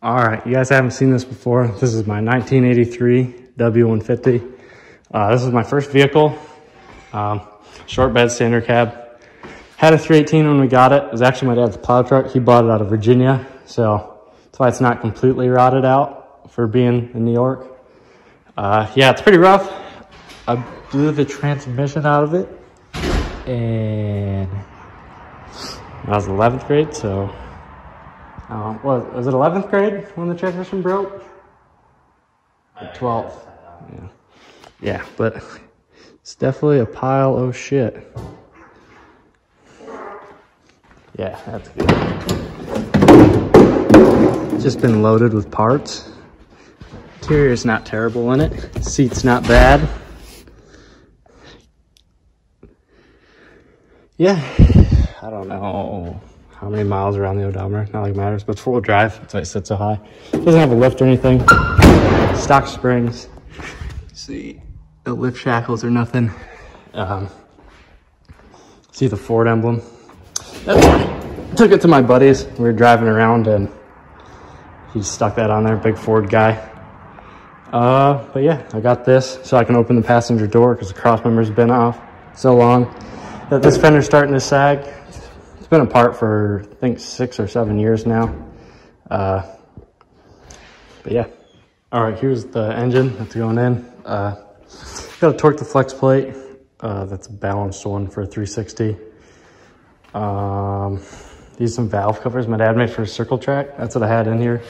All right, you guys haven't seen this before. This is my 1983 W150. This is my first vehicle. Short bed, standard cab. Had a 318 when we got it. It was actually my dad's plow truck. He bought it out of Virginia, so that's why it's not completely rotted out for being in New York. Yeah, it's pretty rough. I blew the transmission out of it, and I was in 11th grade, so was it 11th grade when the transmission broke? Or 12th? Yeah, but it's definitely a pile of shit. Yeah, that's good. It's just been loaded with parts. Interior's not terrible in it. Seat's not bad. Yeah, I don't know how many miles around the odometer, not like it matters, but it's four-wheel drive, that's why it sits so high. It doesn't have a lift or anything. Stock springs. See, the lift shackles or nothing. See the Ford emblem. Took it to my buddies. We were driving around and he just stuck that on there, big Ford guy. But yeah, I got this so I can open the passenger door because the cross member's been off so long that this fender's starting to sag. It's been apart for, I think, 6 or 7 years now. But yeah. All right, here's the engine that's going in. Got to torque the flex plate. That's a balanced one for a 360. These are some valve covers my dad made for a circle track. That's what I had in here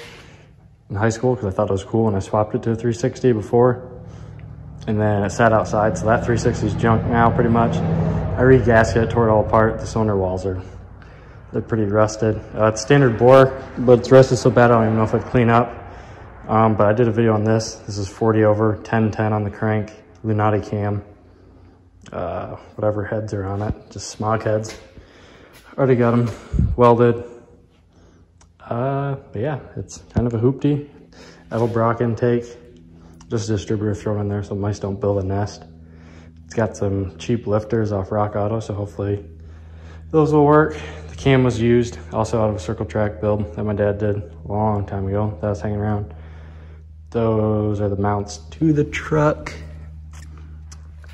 in high school because I thought it was cool, and I swapped it to a 360 before. And then it sat outside, so that 360 is junk now pretty much. I re-gasked it, tore it all apart. The cylinder walls they're pretty rusted. It's standard bore, but it's rusted so bad I don't even know if I'd clean up. But I did a video on this. This is 40 over, 1010 on the crank, Lunati cam, whatever heads are on it, just smog heads. Already got them welded. But yeah, it's kind of a hoopty. Edelbrock intake, just a distributor thrown in there so mice don't build a nest. It's got some cheap lifters off Rock Auto, so hopefully those will work. The cam was used, also out of a circle track build that my dad did a long time ago that I was hanging around. Those are the mounts to the truck.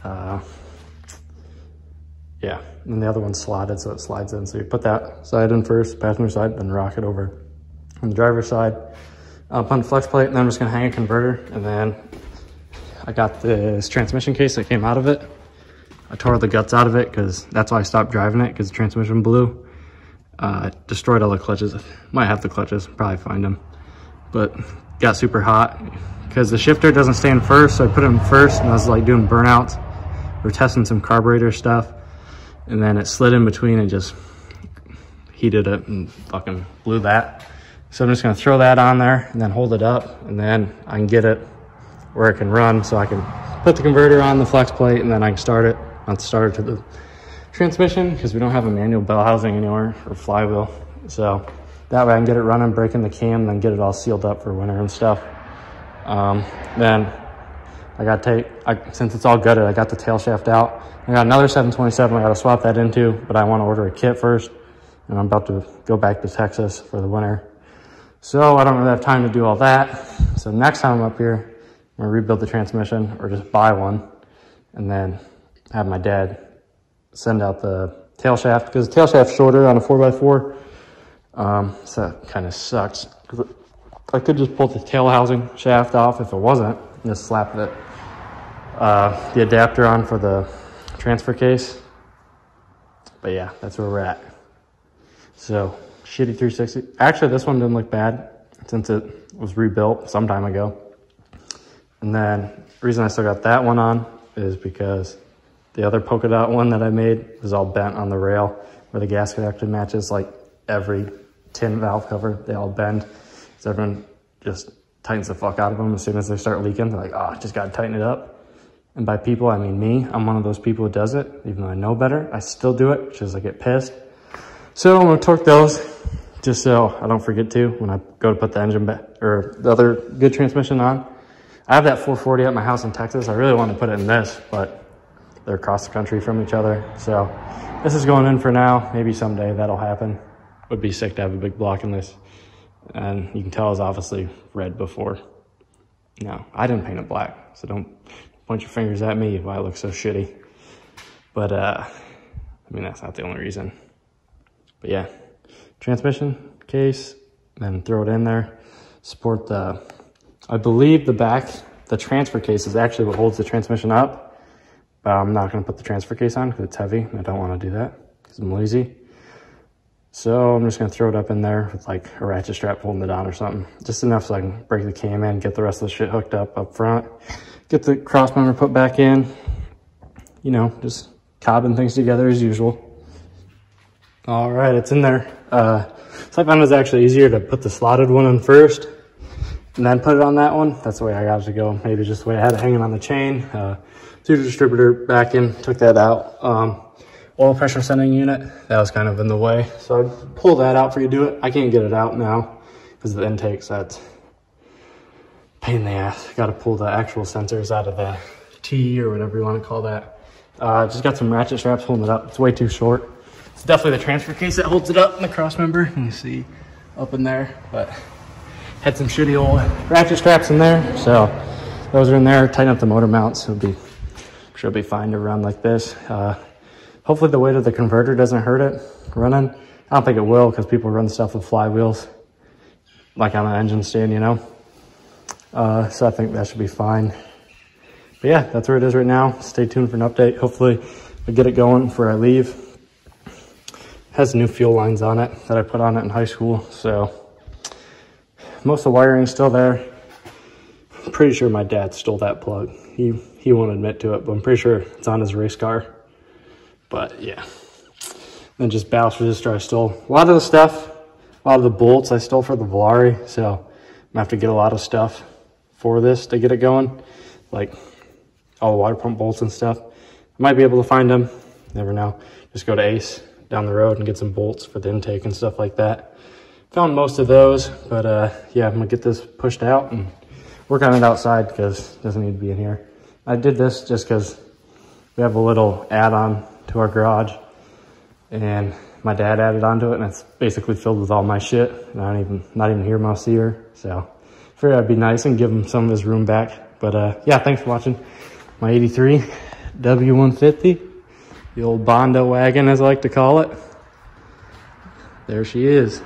Yeah, and the other one's slotted, so it slides in. So you put that side in first, passenger side, then rock it over on the driver's side. Up on the flex plate, and then I'm just gonna hang a converter, and then I got this transmission case that came out of it. I tore the guts out of it because that's why I stopped driving it, because the transmission blew. Destroyed all the clutches. Might have the clutches, probably find them. But got super hot because the shifter doesn't stand first, so I put it in first, and I was like doing burnouts. We're testing some carburetor stuff, and then it slid in between and just heated it and fucking blew that. So I'm just gonna throw that on there and then hold it up, and then I can get it where it can run, so I can put the converter on the flex plate, and then I can start it. Not start it to the transmission because we don't have a manual bell housing anywhere or flywheel. So that way I can get it running, break in the cam, and then get it all sealed up for winter and stuff. Then I got tape, since it's all gutted, I got the tail shaft out. I got another 727 I got to swap that into, but I want to order a kit first, and I'm about to go back to Texas for the winter. So I don't really have time to do all that. So next time I'm up here, I'm gonna rebuild the transmission or just buy one, and then have my dad send out the tail shaft, because the tail shaft's shorter on a 4x4. So that kind of sucks. I could just pull the tail housing shaft off if it wasn't, and just slap the adapter on for the transfer case. But yeah, that's where we're at. So shitty 360. Actually, this one didn't look bad since it was rebuilt some time ago. And then the reason I still got that one on is because the other polka dot one that I made was all bent on the rail where the gasket actually matches. Like every tin valve cover, they all bend. So everyone just tightens the fuck out of them as soon as they start leaking. They're like, oh, I just gotta tighten it up. And by people, I mean me. I'm one of those people who does it. Even though I know better, I still do it, which is I get pissed. So I'm gonna torque those just so I don't forget to when I go to put the engine back, or the other good transmission on. I have that 440 at my house in Texas. I really want to put it in this, but they're across the country from each other. So this is going in for now. Maybe someday that'll happen. Would be sick to have a big block in this. And you can tell it's obviously red before. No, I didn't paint it black, so don't point your fingers at me why it looks so shitty. But, I mean, that's not the only reason. But yeah, transmission case, then throw it in there. Support the, I believe the back, the transfer case is actually what holds the transmission up. But I'm not gonna put the transfer case on because it's heavy. And I don't wanna do that because I'm lazy. So I'm just gonna throw it up in there with like a ratchet strap holding it on or something. Just enough so I can break the cam in, get the rest of the shit hooked up front, get the cross member put back in, you know, just cobbing things together as usual. All right, it's in there. So I found it was actually easier to put the slotted one in first and then put it on that one. That's the way I got it to go. Maybe just the way I had it hanging on the chain. Threw the distributor back in, took that out. Oil pressure sending unit, that was kind of in the way. So I pull that out for you to do it. I can't get it out now because of the intakes. That's pain in the ass. Got to pull the actual sensors out of the T or whatever you want to call that. Just got some ratchet straps holding it up. It's way too short. It's definitely the transfer case that holds it up in the cross member. You see up in there, but had some shitty old ratchet straps in there. So those are in there. Tighten up the motor mounts. It'll be fine to run like this. Hopefully the weight of the converter doesn't hurt it running. I don't think it will because people run stuff with flywheels, like on an engine stand, you know. So I think that should be fine. But yeah, that's where it is right now. Stay tuned for an update. Hopefully I get it going before I leave. It has new fuel lines on it that I put on it in high school. So most of the wiring is still there. I'm pretty sure my dad stole that plug. He won't admit to it, but I'm pretty sure it's on his race car. But yeah, then just ballast resistor I stole. A lot of the stuff, a lot of the bolts I stole for the Volare, so I'm gonna have to get a lot of stuff for this to get it going, like all the water pump bolts and stuff. I might be able to find them, never know. Just go to Ace down the road and get some bolts for the intake and stuff like that. Found most of those, but yeah, I'm gonna get this pushed out and work on it outside because it doesn't need to be in here. I did this just because we have a little add-on to our garage and my dad added onto it and it's basically filled with all my shit and not even here most of the year. So I figured that'd be nice and give him some of his room back. But yeah, thanks for watching my 83 W150, the old Bondowagon as I like to call it. There she is.